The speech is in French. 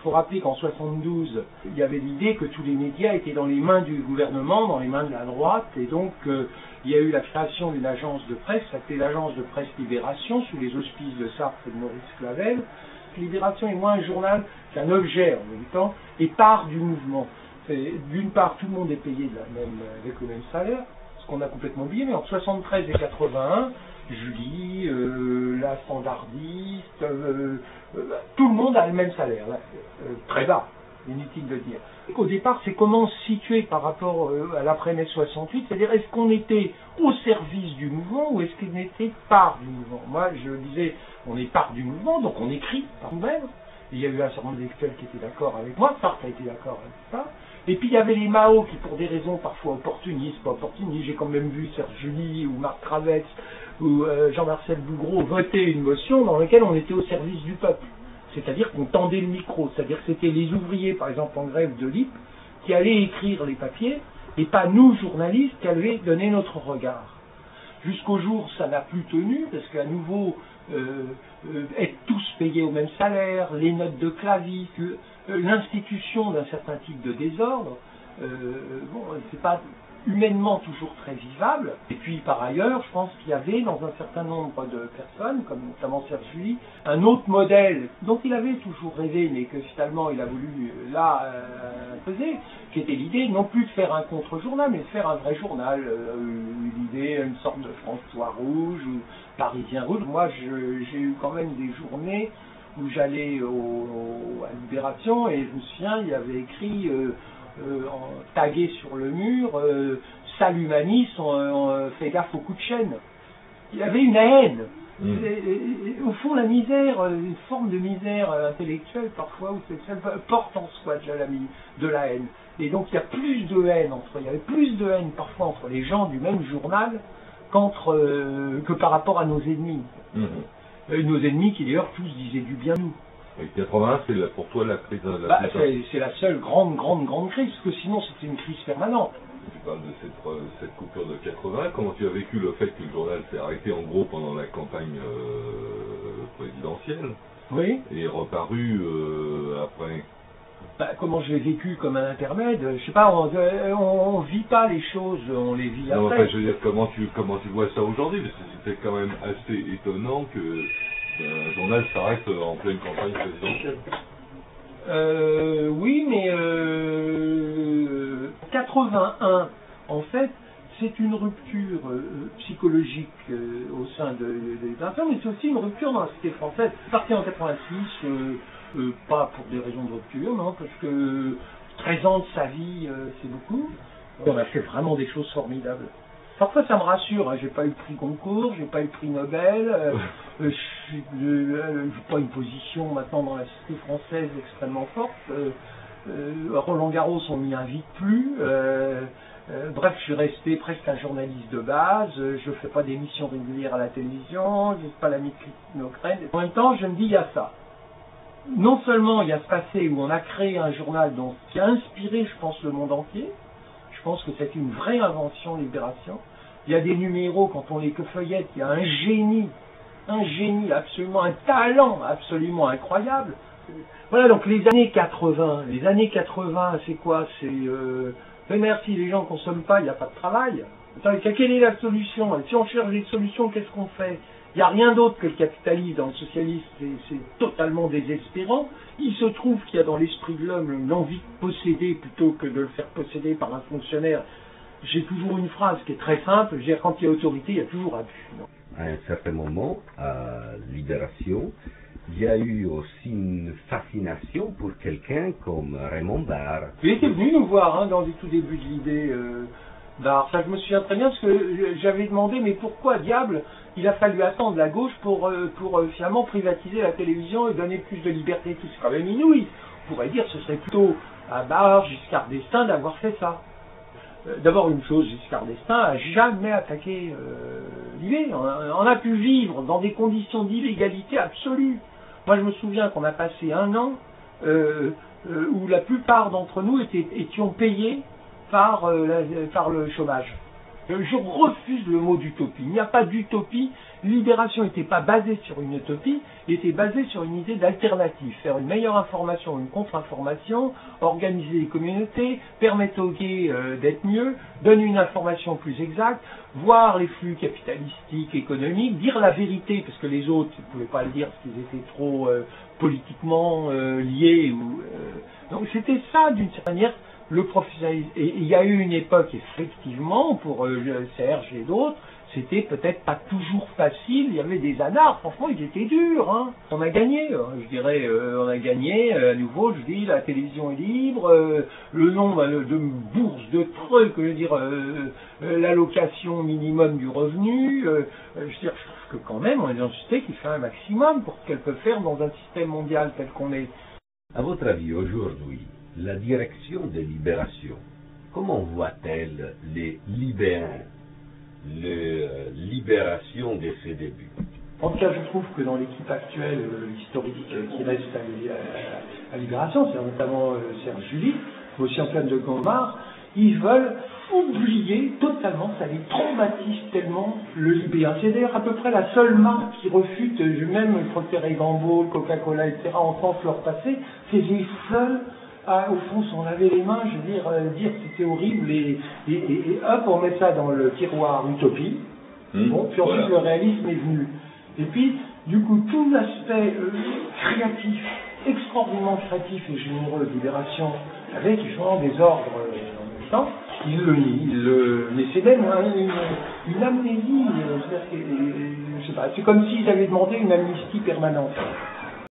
faut rappeler qu'en 72, il y avait l'idée que tous les médias étaient dans les mains du gouvernement, dans les mains de la droite, et donc il y a eu la création d'une agence de presse, ça s'appelait l'agence de presse Libération, sous les auspices de Sartre et de Maurice Clavel. Libération est moins un journal qu'un objet en même temps, et part du mouvement. D'une part, tout le monde est payé avec le même salaire, ce qu'on a complètement oublié, mais en 73 et 81, Julie, la standardiste, tout le monde a le même salaire, là, très bas, inutile de le dire. Au départ, c'est comment se situer par rapport à l'après-mai 68, c'est-à-dire est-ce qu'on était au service du mouvement ou est-ce qu'on était part du mouvement. Moi, je disais, on est part du mouvement, donc on écrit par nous-mêmes. Il y a eu un certain nombre d'intellectuels qui étaient d'accord avec moi, Sartre a été d'accord avec ça. Et puis il y avait les Mao qui, pour des raisons parfois opportunistes, pas opportunistes, j'ai quand même vu Serge Julie ou Marc Travets ou Jean-Marcel Bougreau voter une motion dans laquelle on était au service du peuple. C'est-à-dire qu'on tendait le micro, c'est-à-dire que c'était les ouvriers, par exemple en grève de l'IP, qui allaient écrire les papiers, et pas nous, journalistes, qui allaient donner notre regard. Jusqu'au jour, ça n'a plus tenu, parce qu'à nouveau, être tous payés au même salaire, les notes de claviste, l'institution d'un certain type de désordre, bon, c'est pas humainement toujours très vivable. Et puis par ailleurs, je pense qu'il y avait dans un certain nombre de personnes, comme notamment Serge Julie, un autre modèle dont il avait toujours rêvé, mais que finalement il a voulu là imposer, qui était l'idée non plus de faire un contre-journal, mais de faire un vrai journal, l'idée, une sorte de François Rouge ou Parisien Rouge. Moi, j'ai eu quand même des journées où j'allais à Libération et je me souviens, il y avait écrit tagué sur le mur, salut Manis, fais gaffe au coup de chaîne. Il y avait une haine. Et, au fond, la misère, une forme de misère intellectuelle parfois, ou sexuelle, porte en soi de la haine. Et donc il y a plus de haine il y avait plus de haine parfois entre les gens du même journal que par rapport à nos ennemis. Nos ennemis qui d'ailleurs tous disaient du bien nous. Et 81, c'est pour toi la crise. C'est la seule grande crise, parce que sinon c'était une crise permanente. Tu parles de cette coupure de 80. Comment tu as vécu le fait que le journal s'est arrêté en gros pendant la campagne présidentielle? Oui. Et est reparu après? Comment je l'ai vécu comme un intermède, je sais pas, on vit pas les choses, on les vit après. Non, enfin, je veux dire, comment tu vois ça aujourd'hui? Parce que c'était quand même assez étonnant que un journal s'arrête en pleine campagne présidentielle. Oui, mais 81, en fait, c'est une rupture psychologique au sein des enfants, mais c'est aussi une rupture dans la société française. Parti en 86, pas pour des raisons de rupture, non, parce que 13 ans de sa vie, c'est beaucoup. On a fait vraiment des choses formidables. Parfois ça me rassure, hein, j'ai pas eu le prix Goncourt, j'ai pas eu le prix Nobel, j'ai pas une position maintenant dans la société française extrêmement forte. Roland Garros, on m'y invite plus. Bref, je suis resté presque un journaliste de base, je fais pas d'émissions régulières à la télévision, je n'ai pas l'ami de Christine O'Crane. En même temps, je me dis, il y a ça. Non seulement il y a ce passé où on a créé un journal qui a inspiré, je pense, le monde entier. Je pense que c'est une vraie invention, Libération. Il y a des numéros, quand on les feuillette, il y a un génie absolument, un talent absolument incroyable. Voilà, donc les années 80, c'est quoi? C'est merci, les gens ne consomment pas, il n'y a pas de travail. Attends, quelle est la solution? Si on cherche des solutions, qu'est-ce qu'on fait? Il n'y a rien d'autre que le capitalisme. Dans le socialisme, c'est totalement désespérant. Il se trouve qu'il y a dans l'esprit de l'homme l'envie de posséder plutôt que de le faire posséder par un fonctionnaire. J'ai toujours une phrase qui est très simple, je veux dire, quand il y a autorité, il y a toujours abus. À un certain moment, à Libération, il y a eu aussi une fascination pour quelqu'un comme Raymond Barre. Il était venu nous voir dans le tout début de l'idée d'art. Ça, je me souviens très bien parce que j'avais demandé, mais pourquoi diable il a fallu attendre la gauche pour finalement privatiser la télévision et donner plus de liberté et tout. C'est quand même inouï. On pourrait dire que ce serait plutôt à Barre, Giscard d'Estaing d'avoir fait ça. D'abord une chose, Giscard d'Estaing n'a jamais attaqué l'idée. On a pu vivre dans des conditions d'illégalité absolue. Moi je me souviens qu'on a passé un an où la plupart d'entre nous étions payés par le chômage. Je refuse le mot d'utopie. Il n'y a pas d'utopie Libération n'était pas basée sur une utopie, elle était basée sur une idée d'alternative, faire une meilleure information, une contre-information, organiser les communautés, permettre aux gays d'être mieux, donner une information plus exacte, voir les flux capitalistiques, économiques, dire la vérité, parce que les autres ne pouvaient pas le dire parce qu'ils étaient trop politiquement liés. Donc c'était ça, d'une certaine manière, le professionnalisme. Et il y a eu une époque, effectivement, pour Serge et d'autres, c'était peut-être pas toujours facile, il y avait des anards, franchement ils étaient durs, hein. On a gagné, je dirais, on a gagné, à nouveau je dis, la télévision est libre, le nombre de bourses, de trucs, je veux dire, l'allocation minimum du revenu, je veux dire, je trouve que quand même on est dans une société qui fait un maximum pour ce qu'elle peut faire dans un système mondial tel qu'on est. À votre avis, aujourd'hui, la direction des libérations, comment voit-elle les libérants, la libération de ses débuts? En tout cas, je trouve que dans l'équipe actuelle, historique, qui reste à Libération, c'est notamment Serge July, mais aussi Antoine de Gomard, ils veulent oublier totalement, ça les traumatise tellement, le Libéa. C'est d'ailleurs à peu près la seule marque qui refute, même Procter & Gamble, Coca-Cola, etc., en France, leur passé, c'est les seuls à, au fond, s'en laver les mains, je veux dire que c'était horrible, et hop, on met ça dans le tiroir utopie, bon, puis ensuite le réalisme est venu. Et puis, du coup, tout l'aspect créatif, extraordinairement créatif et généreux de Libération, avec justement des ordres en même temps, il le nie, mais c'est même une amnésie, je sais pas, c'est comme s'ils avaient demandé une amnistie permanente.